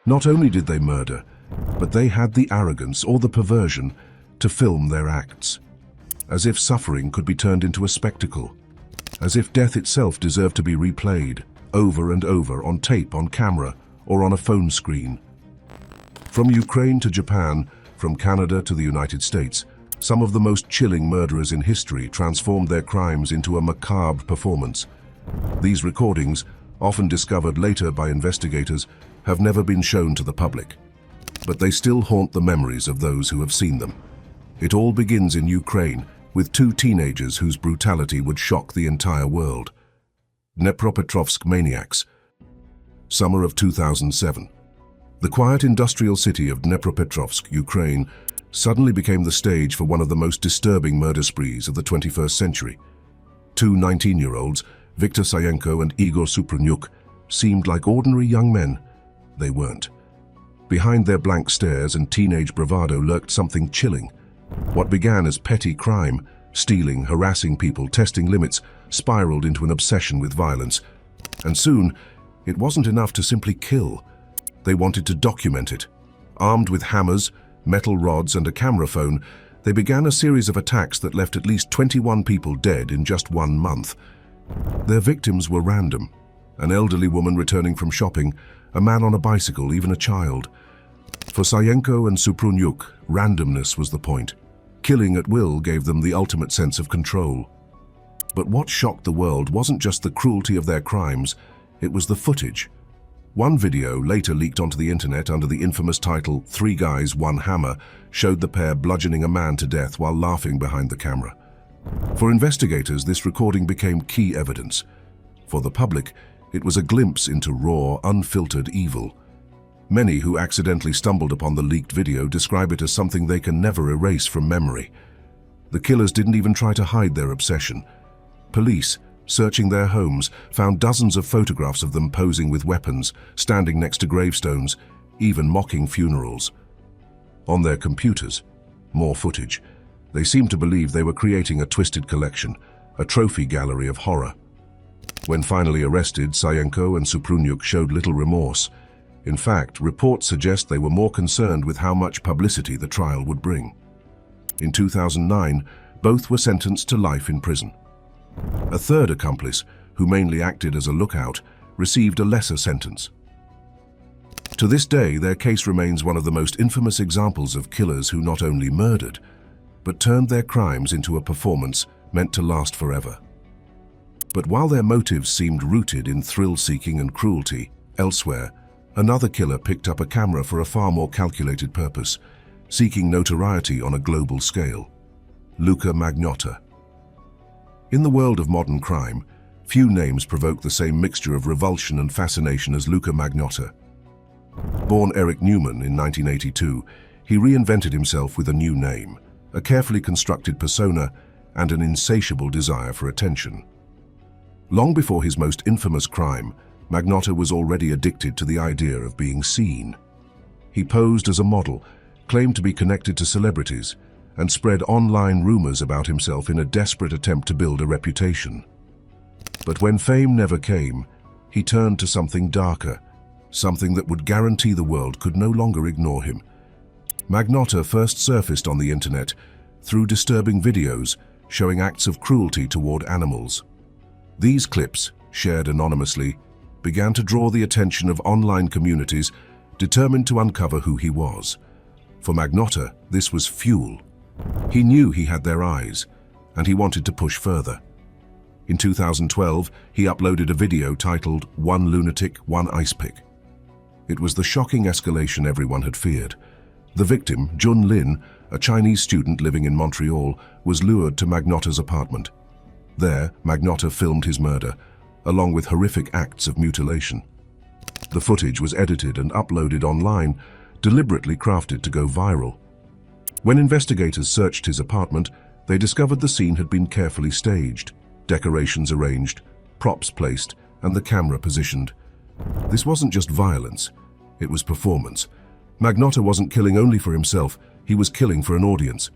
Not only did they murder, but they had the arrogance or the perversion to film their acts. As if suffering could be turned into a spectacle. As if death itself deserved to be replayed, over and over, on tape, on camera, or on a phone screen. From Ukraine to Japan, from Canada to the United States, some of the most chilling murderers in history transformed their crimes into a macabre performance. These recordings, often discovered later by investigators, have never been shown to the public. But they still haunt the memories of those who have seen them. It all begins in Ukraine, with two teenagers whose brutality would shock the entire world. Dnepropetrovsk Maniacs. Summer of 2007. The quiet industrial city of Dnepropetrovsk, Ukraine, suddenly became the stage for one of the most disturbing murder sprees of the 21st century. Two 19-year-olds, Viktor Sayenko and Igor Supranyuk, seemed like ordinary young men. They weren't. Behind their blank stares and teenage bravado lurked something chilling. What began as petty crime, stealing, harassing people, testing limits, spiraled into an obsession with violence. And soon, it wasn't enough to simply kill. They wanted to document it. Armed with hammers, metal rods, and a camera phone, they began a series of attacks that left at least 21 people dead in just 1 month. Their victims were random. An elderly woman returning from shopping, a man on a bicycle, even a child. For Sayenko and Supranyuk, randomness was the point. Killing at will gave them the ultimate sense of control. But what shocked the world wasn't just the cruelty of their crimes, it was the footage. One video, later leaked onto the internet under the infamous title, "3 Guys, 1 Hammer," showed the pair bludgeoning a man to death while laughing behind the camera. For investigators, this recording became key evidence. For the public, it was a glimpse into raw, unfiltered evil. Many who accidentally stumbled upon the leaked video describe it as something they can never erase from memory. The killers didn't even try to hide their obsession. Police, searching their homes, found dozens of photographs of them posing with weapons, standing next to gravestones, even mocking funerals. On their computers, more footage. They seemed to believe they were creating a twisted collection, a trophy gallery of horror. When finally arrested, Sayenko and Supranyuk showed little remorse. In fact, reports suggest they were more concerned with how much publicity the trial would bring. In 2009, both were sentenced to life in prison. A third accomplice, who mainly acted as a lookout, received a lesser sentence. To this day, their case remains one of the most infamous examples of killers who not only murdered, but turned their crimes into a performance meant to last forever. But while their motives seemed rooted in thrill-seeking and cruelty, elsewhere, another killer picked up a camera for a far more calculated purpose, seeking notoriety on a global scale. Luka Magnotta. In the world of modern crime, few names provoke the same mixture of revulsion and fascination as Luka Magnotta. Born Eric Newman in 1982, he reinvented himself with a new name, a carefully constructed persona, and an insatiable desire for attention. Long before his most infamous crime, Magnotta was already addicted to the idea of being seen. He posed as a model, claimed to be connected to celebrities, and spread online rumors about himself in a desperate attempt to build a reputation. But when fame never came, he turned to something darker, something that would guarantee the world could no longer ignore him. Magnotta first surfaced on the internet through disturbing videos showing acts of cruelty toward animals. These clips, shared anonymously, began to draw the attention of online communities determined to uncover who he was. For Magnotta, this was fuel. He knew he had their eyes, and he wanted to push further. In 2012, he uploaded a video titled "One Lunatic, One Ice Pick." It was the shocking escalation everyone had feared. The victim, Jun Lin, a Chinese student living in Montreal, was lured to Magnotta's apartment. There, Magnotta filmed his murder, along with horrific acts of mutilation. The footage was edited and uploaded online, deliberately crafted to go viral. When investigators searched his apartment, they discovered the scene had been carefully staged, decorations arranged, props placed, and the camera positioned. This wasn't just violence, it was performance. Magnotta wasn't killing only for himself, he was killing for an audience.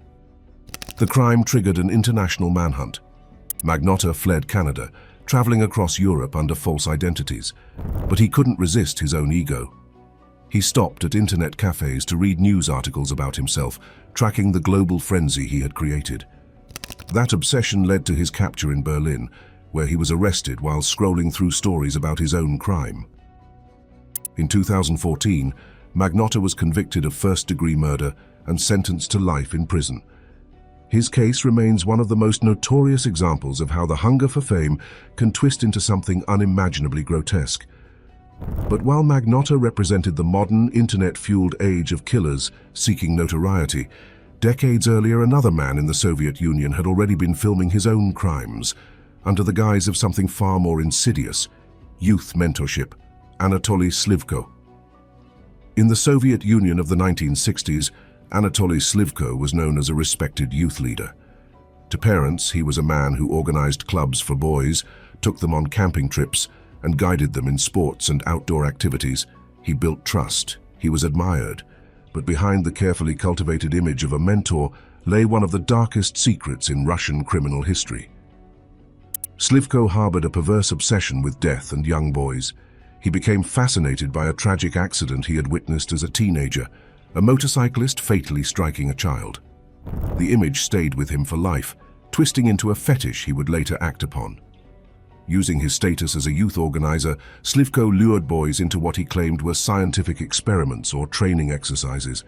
The crime triggered an international manhunt. Magnotta fled Canada, traveling across Europe under false identities, but he couldn't resist his own ego. He stopped at internet cafes to read news articles about himself, tracking the global frenzy he had created. That obsession led to his capture in Berlin, where he was arrested while scrolling through stories about his own crime. In 2014, Magnotta was convicted of first-degree murder and sentenced to life in prison. His case remains one of the most notorious examples of how the hunger for fame can twist into something unimaginably grotesque. But while Magnotta represented the modern, internet-fueled age of killers seeking notoriety, decades earlier another man in the Soviet Union had already been filming his own crimes, under the guise of something far more insidious: youth mentorship. Anatoli Slivko. In the Soviet Union of the 1960s, Anatoli Slivko was known as a respected youth leader. To parents, he was a man who organized clubs for boys, took them on camping trips, and guided them in sports and outdoor activities. He built trust. He was admired. But behind the carefully cultivated image of a mentor lay one of the darkest secrets in Russian criminal history. Slivko harbored a perverse obsession with death and young boys. He became fascinated by a tragic accident he had witnessed as a teenager, a motorcyclist fatally striking a child. The image stayed with him for life, twisting into a fetish he would later act upon. Using his status as a youth organizer, Slivko lured boys into what he claimed were scientific experiments or training exercises.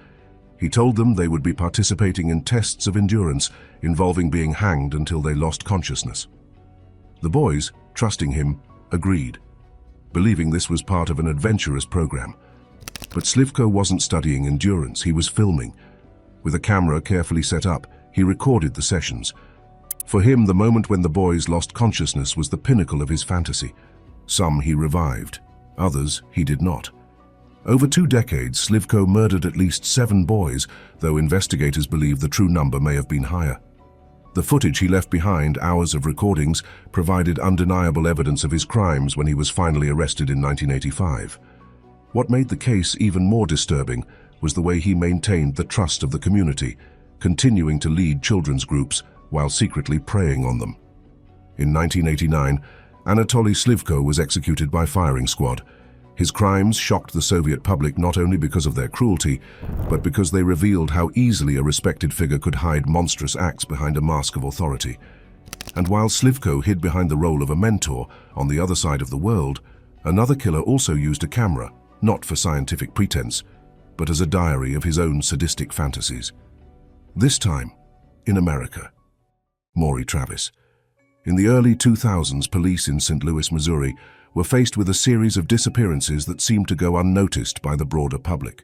He told them they would be participating in tests of endurance involving being hanged until they lost consciousness. The boys, trusting him, agreed, believing this was part of an adventurous program. But Slivko wasn't studying endurance, he was filming. With a camera carefully set up, he recorded the sessions. For him, the moment when the boys lost consciousness was the pinnacle of his fantasy. Some he revived, others he did not. Over 2 decades, Slivko murdered at least 7 boys, though investigators believe the true number may have been higher. The footage he left behind, hours of recordings, provided undeniable evidence of his crimes when he was finally arrested in 1985. What made the case even more disturbing was the way he maintained the trust of the community, continuing to lead children's groups while secretly preying on them. In 1989, Anatoly Slivko was executed by firing squad. His crimes shocked the Soviet public not only because of their cruelty, but because they revealed how easily a respected figure could hide monstrous acts behind a mask of authority. And while Slivko hid behind the role of a mentor on the other side of the world, another killer also used a camera, not for scientific pretense, but as a diary of his own sadistic fantasies. This time, in America. Maury Travis. In the early 2000s, police in St. Louis, Missouri, were faced with a series of disappearances that seemed to go unnoticed by the broader public.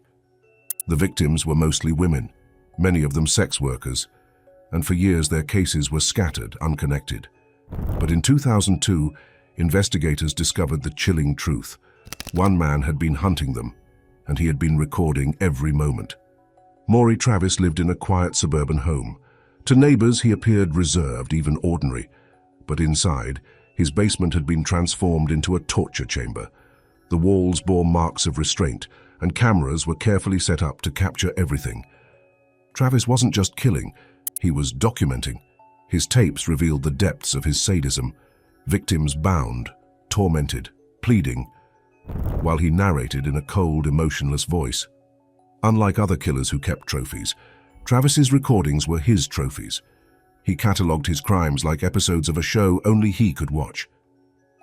The victims were mostly women, many of them sex workers, and for years their cases were scattered, unconnected. But in 2002, investigators discovered the chilling truth. One man had been hunting them, and he had been recording every moment. Maury Travis lived in a quiet suburban home. To neighbors, he appeared reserved, even ordinary, but inside, his basement had been transformed into a torture chamber. The walls bore marks of restraint, and cameras were carefully set up to capture everything. Travis wasn't just killing, he was documenting. His tapes revealed the depths of his sadism, victims bound, tormented, pleading, while he narrated in a cold, emotionless voice. Unlike other killers who kept trophies, Travis's recordings were his trophies. He catalogued his crimes like episodes of a show only he could watch.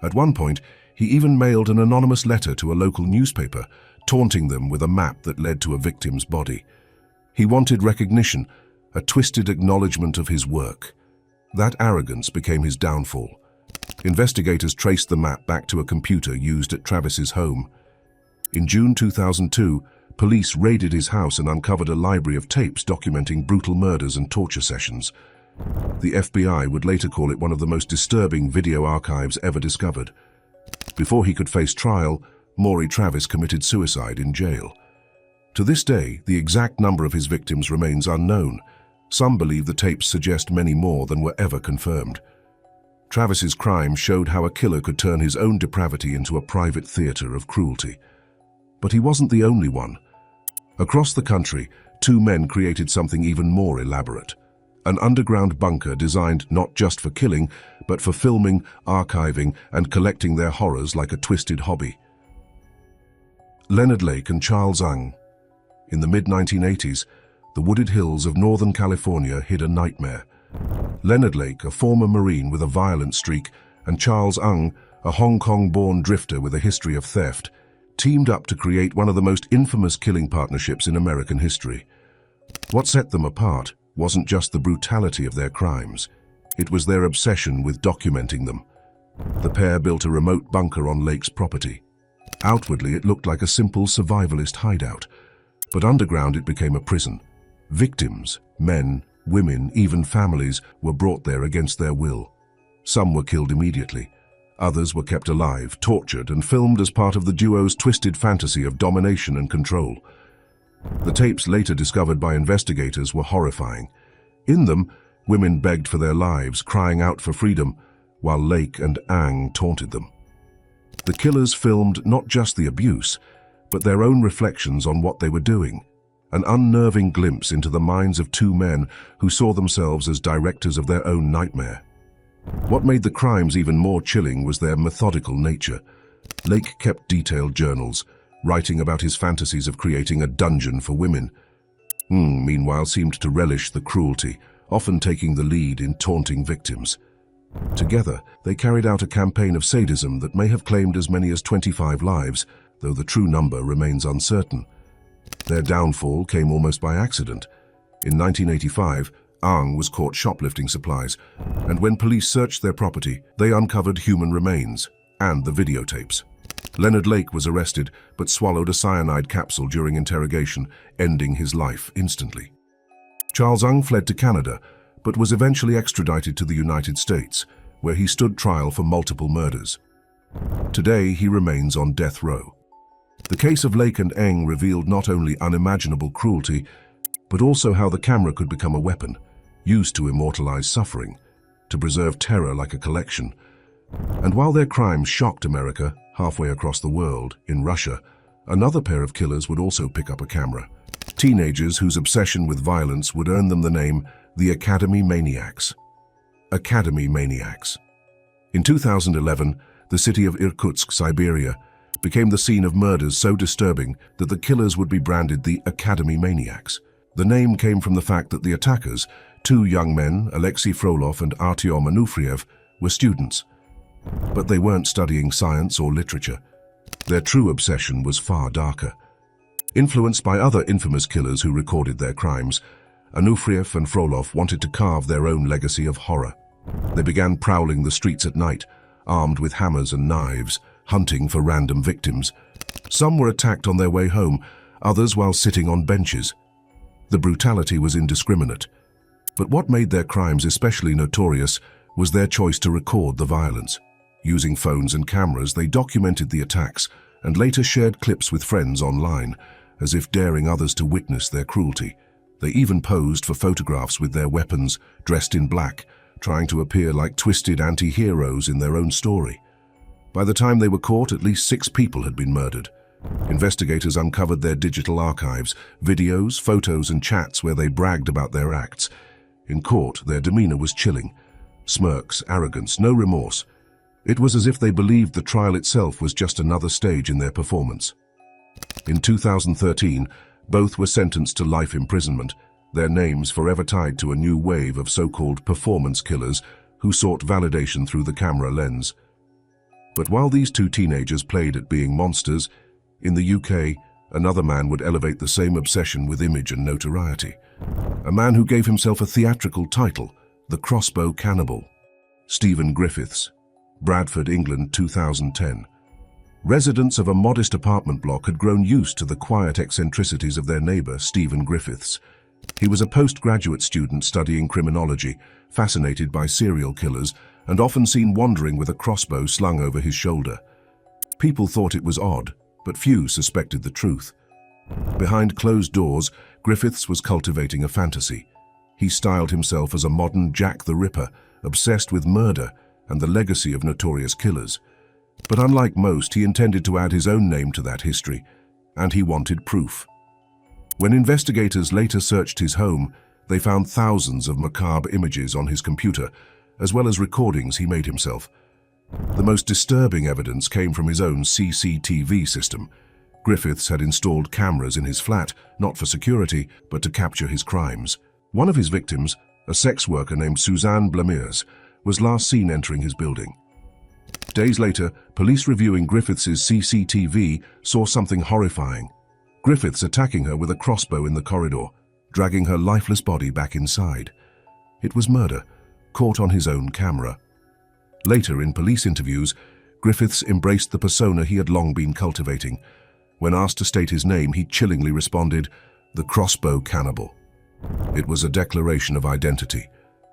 At one point, he even mailed an anonymous letter to a local newspaper, taunting them with a map that led to a victim's body. He wanted recognition, a twisted acknowledgement of his work. That arrogance became his downfall. Investigators traced the map back to a computer used at Travis's home. In June 2002, police raided his house and uncovered a library of tapes documenting brutal murders and torture sessions. The FBI would later call it one of the most disturbing video archives ever discovered. Before he could face trial, Maury Travis committed suicide in jail. To this day, the exact number of his victims remains unknown. Some believe the tapes suggest many more than were ever confirmed. Travis's crime showed how a killer could turn his own depravity into a private theater of cruelty. But he wasn't the only one. Across the country, 2 men created something even more elaborate. An underground bunker designed not just for killing, but for filming, archiving, and collecting their horrors like a twisted hobby. Leonard Lake and Charles Ng. In the mid-1980s, the wooded hills of Northern California hid a nightmare. Leonard Lake, a former Marine with a violent streak, and Charles Ng, a Hong Kong-born drifter with a history of theft, teamed up to create one of the most infamous killing partnerships in American history. What set them apart wasn't just the brutality of their crimes, it was their obsession with documenting them. The pair built a remote bunker on Lake's property. Outwardly, it looked like a simple survivalist hideout, but underground it became a prison. Victims, men, women, even families, were brought there against their will. Some were killed immediately. Others were kept alive, tortured, and filmed as part of the duo's twisted fantasy of domination and control. The tapes later discovered by investigators were horrifying. In them, women begged for their lives, crying out for freedom, while Lake and Ng taunted them. The killers filmed not just the abuse, but their own reflections on what they were doing, an unnerving glimpse into the minds of two men who saw themselves as directors of their own nightmare. What made the crimes even more chilling was their methodical nature. Lake kept detailed journals, writing about his fantasies of creating a dungeon for women. Ng, meanwhile, seemed to relish the cruelty, often taking the lead in taunting victims. Together, they carried out a campaign of sadism that may have claimed as many as 25 lives, though the true number remains uncertain. Their downfall came almost by accident. In 1985, Ng was caught shoplifting supplies, and when police searched their property, they uncovered human remains and the videotapes. Leonard Lake was arrested, but swallowed a cyanide capsule during interrogation, ending his life instantly. Charles Ng fled to Canada, but was eventually extradited to the United States, where he stood trial for multiple murders. Today, he remains on death row. The case of Lake and Ng revealed not only unimaginable cruelty, but also how the camera could become a weapon, used to immortalize suffering, to preserve terror like a collection. And while their crimes shocked America, halfway across the world, in Russia, another pair of killers would also pick up a camera. Teenagers whose obsession with violence would earn them the name the Academy Maniacs. Academy Maniacs. In 2011, the city of Irkutsk, Siberia, became the scene of murders so disturbing that the killers would be branded the Academy Maniacs. The name came from the fact that the attackers, two young men, Alexei Frolov and Artyom Anufriev, were students. But they weren't studying science or literature. Their true obsession was far darker. Influenced by other infamous killers who recorded their crimes, Anufriev and Frolov wanted to carve their own legacy of horror. They began prowling the streets at night, armed with hammers and knives, hunting for random victims. Some were attacked on their way home, others while sitting on benches. The brutality was indiscriminate. But what made their crimes especially notorious was their choice to record the violence. Using phones and cameras, they documented the attacks and later shared clips with friends online, as if daring others to witness their cruelty. They even posed for photographs with their weapons, dressed in black, trying to appear like twisted anti-heroes in their own story. By the time they were caught, at least 6 people had been murdered. Investigators uncovered their digital archives, videos, photos, and chats where they bragged about their acts. In court, their demeanor was chilling. Smirks, arrogance, no remorse. It was as if they believed the trial itself was just another stage in their performance. In 2013, both were sentenced to life imprisonment, their names forever tied to a new wave of so-called performance killers who sought validation through the camera lens. But while these two teenagers played at being monsters, in the UK, another man would elevate the same obsession with image and notoriety. A man who gave himself a theatrical title, the Crossbow Cannibal. Stephen Griffiths, Bradford, England, 2010. Residents of a modest apartment block had grown used to the quiet eccentricities of their neighbor, Stephen Griffiths. He was a postgraduate student studying criminology, fascinated by serial killers, and often seen wandering with a crossbow slung over his shoulder. People thought it was odd, but few suspected the truth. Behind closed doors, Griffiths was cultivating a fantasy. He styled himself as a modern Jack the Ripper, obsessed with murder and the legacy of notorious killers. But unlike most, he intended to add his own name to that history, and he wanted proof. When investigators later searched his home, they found thousands of macabre images on his computer, as well as recordings he made himself. The most disturbing evidence came from his own CCTV system. Griffiths had installed cameras in his flat, not for security, but to capture his crimes. One of his victims, a sex worker named Suzanne Blamiers, was last seen entering his building. Days later, police reviewing Griffiths' CCTV saw something horrifying. Griffiths attacking her with a crossbow in the corridor, dragging her lifeless body back inside. It was murder, caught on his own camera. Later, in police interviews, Griffiths embraced the persona he had long been cultivating. When asked to state his name, he chillingly responded, "The Crossbow Cannibal." It was a declaration of identity,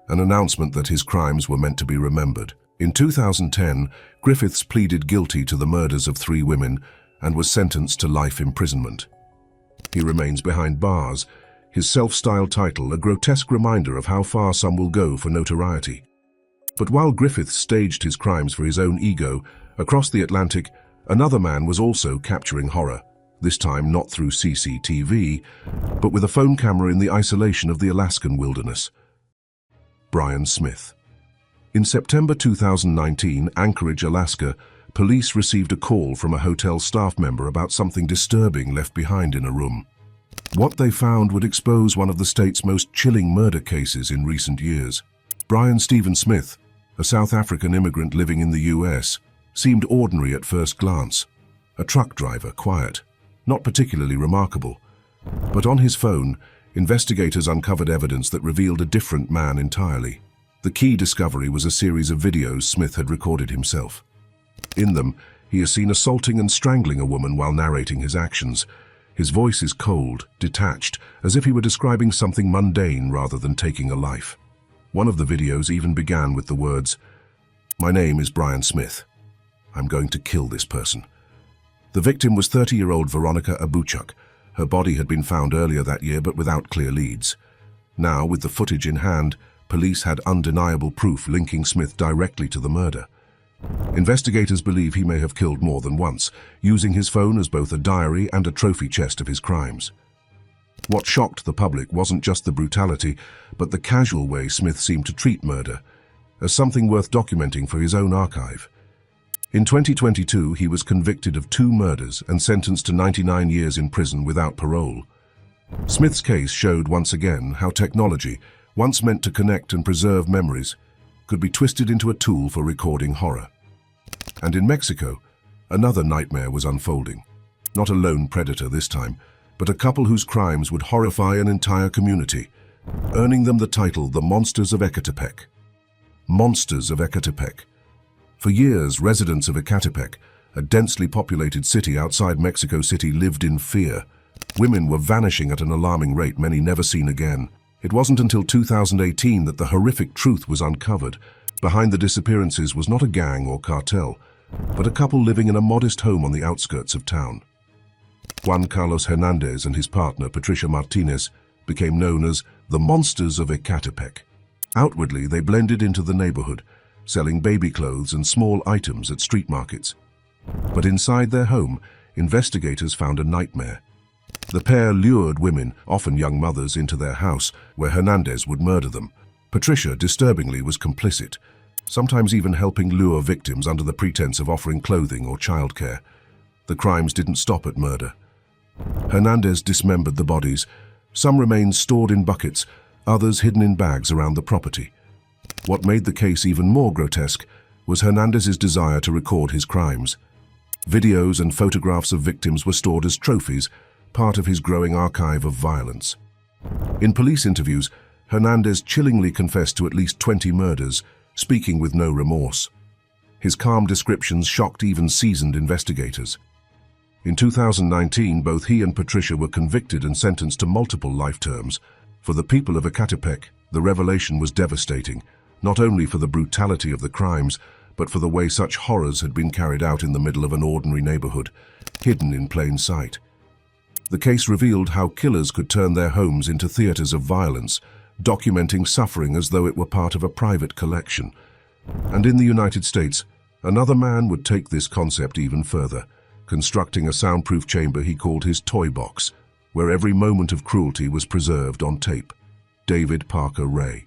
an announcement that his crimes were meant to be remembered. In 2010, Griffiths pleaded guilty to the murders of 3 women and was sentenced to life imprisonment. He remains behind bars, his self-styled title a grotesque reminder of how far some will go for notoriety. But while Griffiths staged his crimes for his own ego, across the Atlantic, another man was also capturing horror, this time not through CCTV, but with a phone camera in the isolation of the Alaskan wilderness. Brian Smith. In September 2019, Anchorage, Alaska, police received a call from a hotel staff member about something disturbing left behind in a room. What they found would expose one of the state's most chilling murder cases in recent years. Brian Stephen Smith, a South African immigrant living in the US, seemed ordinary at first glance. A truck driver, quiet, not particularly remarkable. But on his phone, investigators uncovered evidence that revealed a different man entirely. The key discovery was a series of videos Smith had recorded himself. In them, he is seen assaulting and strangling a woman while narrating his actions. His voice is cold, detached, as if he were describing something mundane rather than taking a life. One of the videos even began with the words, "My name is Brian Smith. I'm going to kill this person." The victim was 30-year-old Veronica Abuchuk. Her body had been found earlier that year but without clear leads. Now, with the footage in hand, police had undeniable proof linking Smith directly to the murder. Investigators believe he may have killed more than once, using his phone as both a diary and a trophy chest of his crimes. What shocked the public wasn't just the brutality, but the casual way Smith seemed to treat murder, as something worth documenting for his own archive. In 2022, he was convicted of 2 murders and sentenced to 99 years in prison without parole. Smith's case showed once again how technology, once meant to connect and preserve memories, could be twisted into a tool for recording horror. And in Mexico, another nightmare was unfolding. Not a lone predator this time, but a couple whose crimes would horrify an entire community, earning them the title the Monsters of Ecatepec. Monsters of Ecatepec. For years, residents of Ecatepec, a densely populated city outside Mexico City, lived in fear. Women were vanishing at an alarming rate, many never seen again. It wasn't until 2018 that the horrific truth was uncovered. Behind the disappearances was not a gang or cartel, but a couple living in a modest home on the outskirts of town. Juan Carlos Hernandez and his partner, Patricia Martinez, became known as the Monsters of Ecatepec. Outwardly, they blended into the neighborhood, selling baby clothes and small items at street markets. But inside their home, investigators found a nightmare. The pair lured women, often young mothers, into their house, where Hernandez would murder them. Patricia, disturbingly, was complicit, sometimes even helping lure victims under the pretense of offering clothing or childcare. The crimes didn't stop at murder. Hernandez dismembered the bodies. Some remains stored in buckets, others hidden in bags around the property. What made the case even more grotesque was Hernandez's desire to record his crimes. Videos and photographs of victims were stored as trophies, part of his growing archive of violence. In police interviews, Hernandez chillingly confessed to at least 20 murders, speaking with no remorse. His calm descriptions shocked even seasoned investigators. In 2019, both he and Patricia were convicted and sentenced to multiple life terms. For the people of Ecatepec, the revelation was devastating, not only for the brutality of the crimes, but for the way such horrors had been carried out in the middle of an ordinary neighborhood, hidden in plain sight. The case revealed how killers could turn their homes into theaters of violence, documenting suffering as though it were part of a private collection. And in the United States, another man would take this concept even further, constructing a soundproof chamber he called his toy box, where every moment of cruelty was preserved on tape. David Parker Ray.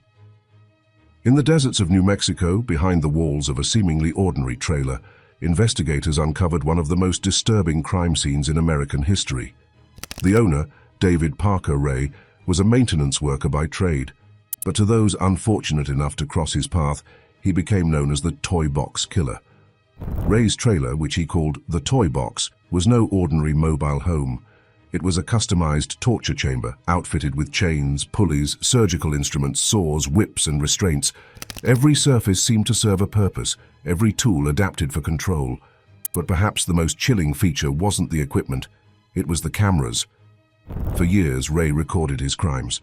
In the deserts of New Mexico, behind the walls of a seemingly ordinary trailer, investigators uncovered one of the most disturbing crime scenes in American history. The owner, David Parker Ray, was a maintenance worker by trade, but to those unfortunate enough to cross his path, he became known as the Toy Box Killer. Ray's trailer, which he called the Toy Box, was no ordinary mobile home. It was a customized torture chamber, outfitted with chains, pulleys, surgical instruments, saws, whips, and restraints. Every surface seemed to serve a purpose, every tool adapted for control. But perhaps the most chilling feature wasn't the equipment, it was the cameras. For years, Ray recorded his crimes.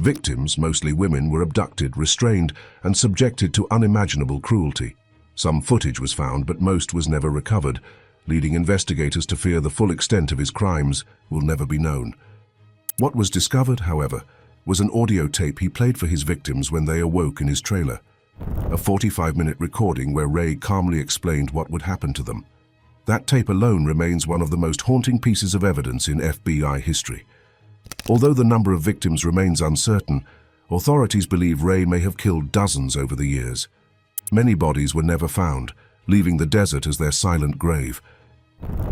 Victims, mostly women, were abducted, restrained, and subjected to unimaginable cruelty. Some footage was found, but most was never recovered, leading investigators to fear the full extent of his crimes will never be known. What was discovered, however, was an audio tape he played for his victims when they awoke in his trailer. A 45-minute recording where Ray calmly explained what would happen to them. That tape alone remains one of the most haunting pieces of evidence in FBI history. Although the number of victims remains uncertain, authorities believe Ray may have killed dozens over the years. Many bodies were never found, leaving the desert as their silent grave.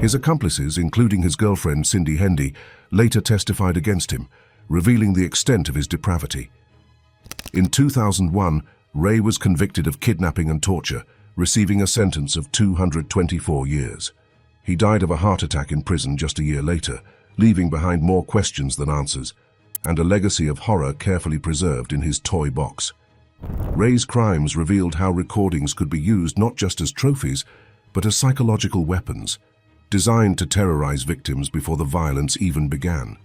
His accomplices, including his girlfriend Cindy Hendy, later testified against him, revealing the extent of his depravity. In 2001, Ray was convicted of kidnapping and torture, receiving a sentence of 224 years. He died of a heart attack in prison just a year later, leaving behind more questions than answers, and a legacy of horror carefully preserved in his toy box. Ray's crimes revealed how recordings could be used not just as trophies, but as psychological weapons, designed to terrorize victims before the violence even began.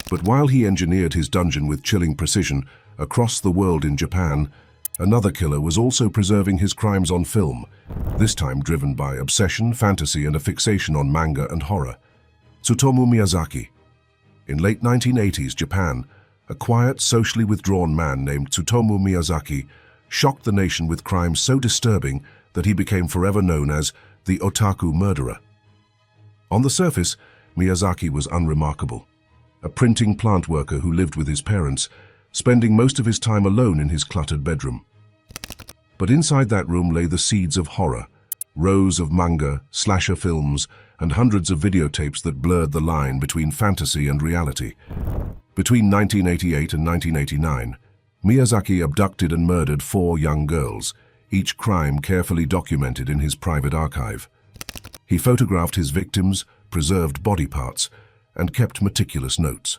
But while he engineered his dungeon with chilling precision across the world in Japan, another killer was also preserving his crimes on film, this time driven by obsession, fantasy, and a fixation on manga and horror. Tsutomu Miyazaki. In late 1980s Japan, a quiet, socially withdrawn man named Tsutomu Miyazaki shocked the nation with crimes so disturbing that he became forever known as the otaku murderer. On the surface, Miyazaki was unremarkable. A printing plant worker who lived with his parents, spending most of his time alone in his cluttered bedroom. But inside that room lay the seeds of horror, rows of manga, slasher films, and hundreds of videotapes that blurred the line between fantasy and reality. Between 1988 and 1989, Miyazaki abducted and murdered 4 young girls, each crime carefully documented in his private archive. He photographed his victims, preserved body parts, and kept meticulous notes.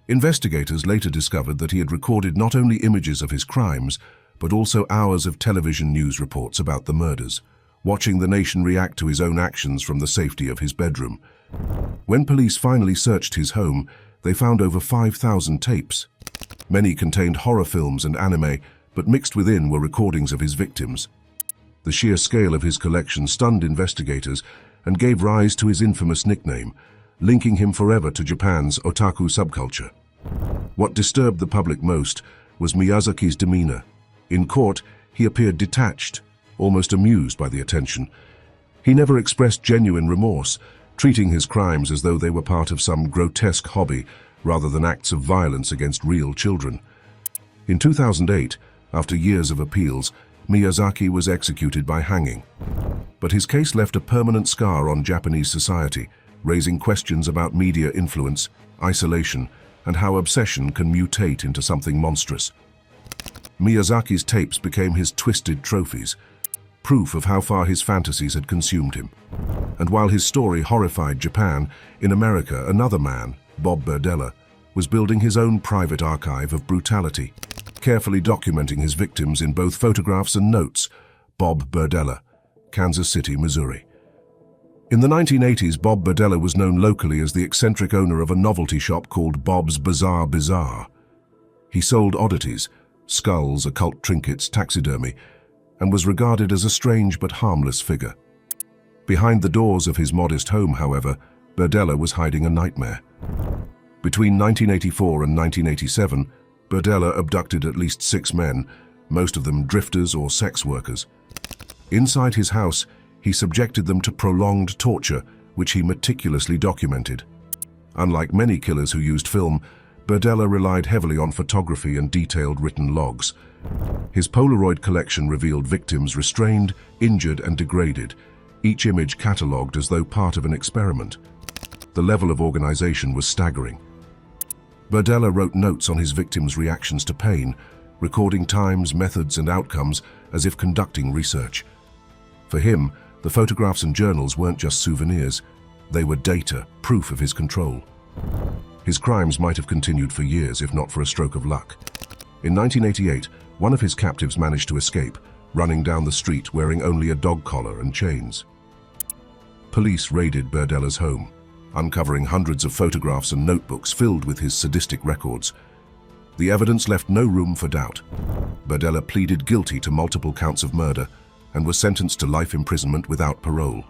Investigators later discovered that he had recorded not only images of his crimes, but also hours of television news reports about the murders, watching the nation react to his own actions from the safety of his bedroom. When police finally searched his home, they found over 5,000 tapes. Many contained horror films and anime, but mixed within were recordings of his victims. The sheer scale of his collection stunned investigators and gave rise to his infamous nickname, linking him forever to Japan's otaku subculture. What disturbed the public most was Miyazaki's demeanor. In court, he appeared detached, almost amused by the attention. He never expressed genuine remorse, treating his crimes as though they were part of some grotesque hobby rather than acts of violence against real children. In 2008, after years of appeals, Miyazaki was executed by hanging. But his case left a permanent scar on Japanese society, raising questions about media influence, isolation, and how obsession can mutate into something monstrous. Miyazaki's tapes became his twisted trophies, proof of how far his fantasies had consumed him. And while his story horrified Japan, in America another man, Bob Berdella, was building his own private archive of brutality, carefully documenting his victims in both photographs and notes. Bob Berdella, Kansas City, Missouri. In the 1980s, Bob Berdella was known locally as the eccentric owner of a novelty shop called Bob's Bizarre Bazaar. He sold oddities, skulls, occult trinkets, taxidermy, and was regarded as a strange but harmless figure. Behind the doors of his modest home, however, Berdella was hiding a nightmare. Between 1984 and 1987, Berdella abducted at least 6 men, most of them drifters or sex workers. Inside his house, he subjected them to prolonged torture, which he meticulously documented. Unlike many killers who used film, Berdella relied heavily on photography and detailed written logs. His Polaroid collection revealed victims restrained, injured, and degraded, each image catalogued as though part of an experiment. The level of organization was staggering. Berdella wrote notes on his victims' reactions to pain, recording times, methods, and outcomes as if conducting research. For him, the photographs and journals weren't just souvenirs, they were data, proof of his control. His crimes might have continued for years if not for a stroke of luck. In 1988, one of his captives managed to escape, running down the street wearing only a dog collar and chains. Police raided Berdella's home, uncovering hundreds of photographs and notebooks filled with his sadistic records. The evidence left no room for doubt. Berdella pleaded guilty to multiple counts of murder and was sentenced to life imprisonment without parole.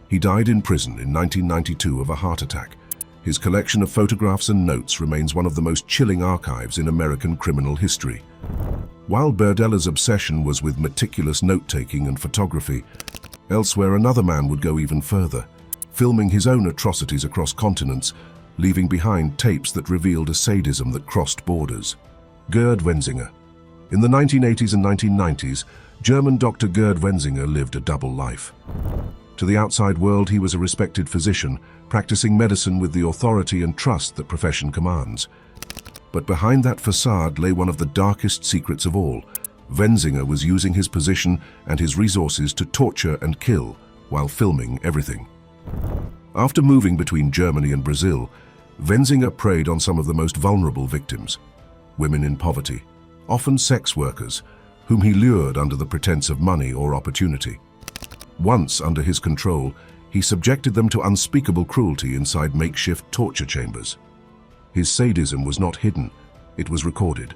He died in prison in 1992 of a heart attack. His collection of photographs and notes remains one of the most chilling archives in American criminal history. While Berdella's obsession was with meticulous note-taking and photography, elsewhere another man would go even further, filming his own atrocities across continents, leaving behind tapes that revealed a sadism that crossed borders. Gerd Wenzinger. In the 1980s and 1990s, German Dr. Gerd Wenzinger lived a double life. To the outside world, he was a respected physician, practicing medicine with the authority and trust that profession commands. But behind that facade lay one of the darkest secrets of all. Wenzinger was using his position and his resources to torture and kill while filming everything. After moving between Germany and Brazil, Wenzinger preyed on some of the most vulnerable victims, women in poverty, often sex workers, whom he lured under the pretense of money or opportunity. Once under his control, he subjected them to unspeakable cruelty inside makeshift torture chambers. His sadism was not hidden, it was recorded.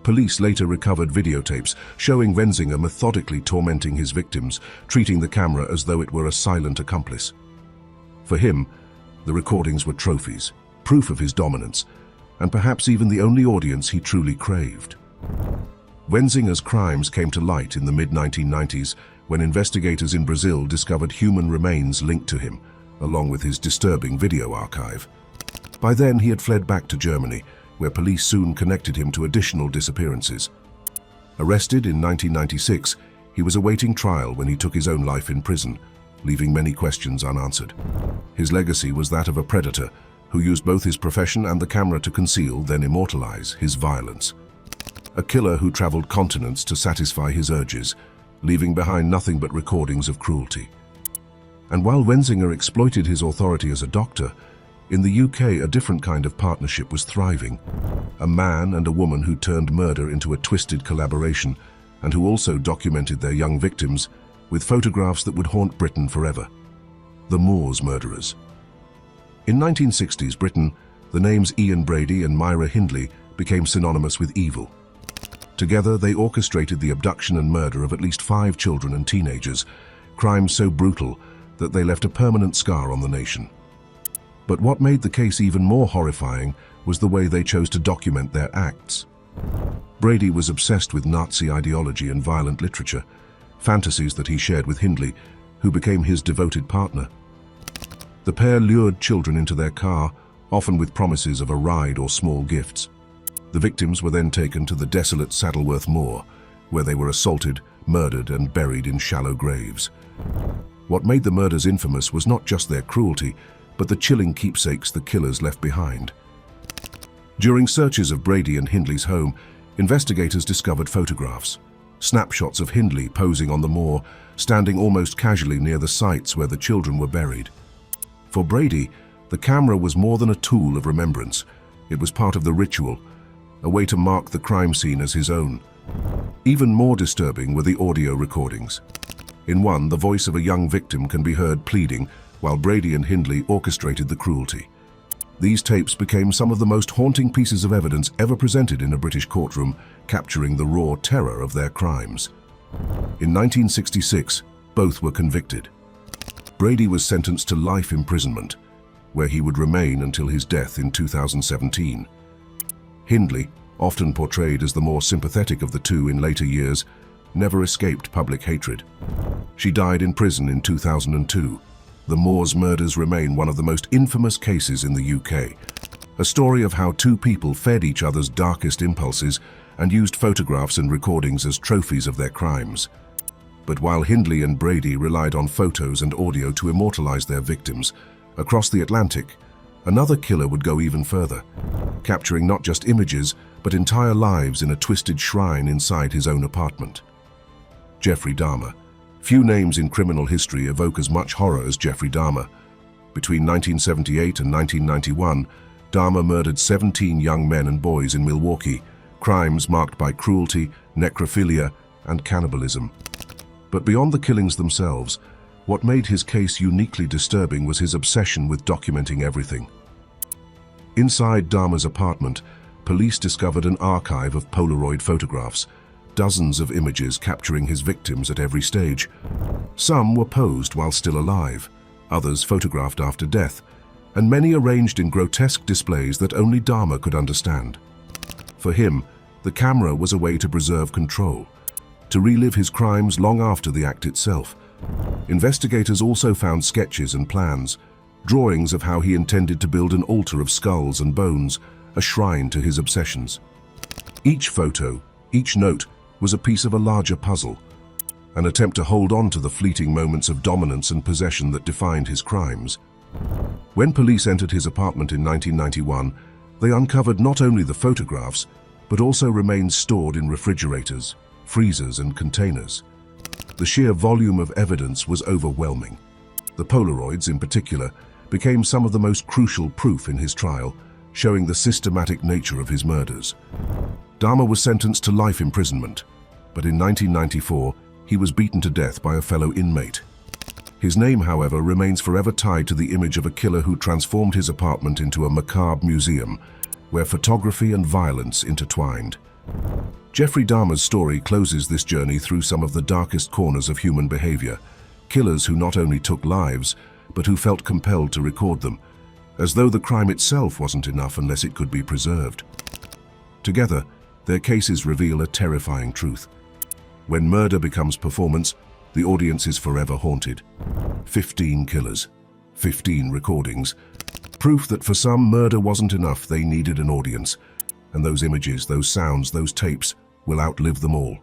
Police later recovered videotapes showing Wenzinger methodically tormenting his victims, treating the camera as though it were a silent accomplice. For him, the recordings were trophies, proof of his dominance, and perhaps even the only audience he truly craved. Wenzinger's crimes came to light in the mid-1990s when investigators in Brazil discovered human remains linked to him, along with his disturbing video archive. By then, he had fled back to Germany, where police soon connected him to additional disappearances. Arrested in 1996, he was awaiting trial when he took his own life in prison, leaving many questions unanswered. His legacy was that of a predator who used both his profession and the camera to conceal, then immortalize, his violence. A killer who traveled continents to satisfy his urges, leaving behind nothing but recordings of cruelty. And while Wenzinger exploited his authority as a doctor, in the UK a different kind of partnership was thriving. A man and a woman who turned murder into a twisted collaboration and who also documented their young victims with photographs that would haunt Britain forever. The Moors murderers. In 1960s Britain, the names Ian Brady and Myra Hindley became synonymous with evil. Together, they orchestrated the abduction and murder of at least 5 children and teenagers, crimes so brutal that they left a permanent scar on the nation. But what made the case even more horrifying was the way they chose to document their acts. Brady was obsessed with Nazi ideology and violent literature, fantasies that he shared with Hindley, who became his devoted partner. The pair lured children into their car, often with promises of a ride or small gifts. The victims were then taken to the desolate Saddleworth Moor, where they were assaulted, murdered, and buried in shallow graves. What made the murders infamous was not just their cruelty, but the chilling keepsakes the killers left behind. During searches of Brady and Hindley's home, investigators discovered photographs, snapshots of Hindley posing on the moor, standing almost casually near the sites where the children were buried. For Brady, the camera was more than a tool of remembrance. It was part of the ritual, a way to mark the crime scene as his own. Even more disturbing were the audio recordings. In one, the voice of a young victim can be heard pleading, while Brady and Hindley orchestrated the cruelty. These tapes became some of the most haunting pieces of evidence ever presented in a British courtroom, capturing the raw terror of their crimes. In 1966, both were convicted. Brady was sentenced to life imprisonment, where he would remain until his death in 2017. Hindley, often portrayed as the more sympathetic of the two in later years, never escaped public hatred. She died in prison in 2002. The Moors murders remain one of the most infamous cases in the UK. a story of how two people fed each other's darkest impulses and used photographs and recordings as trophies of their crimes. But while Hindley and Brady relied on photos and audio to immortalize their victims, across the Atlantic, another killer would go even further, capturing not just images, but entire lives in a twisted shrine inside his own apartment. Jeffrey Dahmer. Few names in criminal history evoke as much horror as Jeffrey Dahmer. Between 1978 and 1991, Dahmer murdered 17 young men and boys in Milwaukee, crimes marked by cruelty, necrophilia, and cannibalism. But beyond the killings themselves, what made his case uniquely disturbing was his obsession with documenting everything. Inside Dahmer's apartment, police discovered an archive of Polaroid photographs, dozens of images capturing his victims at every stage. Some were posed while still alive, others photographed after death, and many arranged in grotesque displays that only Dahmer could understand. For him, the camera was a way to preserve control, to relive his crimes long after the act itself. Investigators also found sketches and plans, drawings of how he intended to build an altar of skulls and bones, a shrine to his obsessions. Each photo, each note, was a piece of a larger puzzle, an attempt to hold on to the fleeting moments of dominance and possession that defined his crimes. When police entered his apartment in 1991, they uncovered not only the photographs, but also remains stored in refrigerators, freezers, and containers. The sheer volume of evidence was overwhelming. The Polaroids, in particular, became some of the most crucial proof in his trial, showing the systematic nature of his murders. Dahmer was sentenced to life imprisonment, but in 1994, he was beaten to death by a fellow inmate. His name, however, remains forever tied to the image of a killer who transformed his apartment into a macabre museum, where photography and violence intertwined. Jeffrey Dahmer's story closes this journey through some of the darkest corners of human behavior, killers who not only took lives, but who felt compelled to record them, as though the crime itself wasn't enough unless it could be preserved. Together, their cases reveal a terrifying truth. When murder becomes performance, the audience is forever haunted. 15 killers, 15 recordings, proof that for some, murder wasn't enough, they needed an audience. And those images, those sounds, those tapes will outlive them all.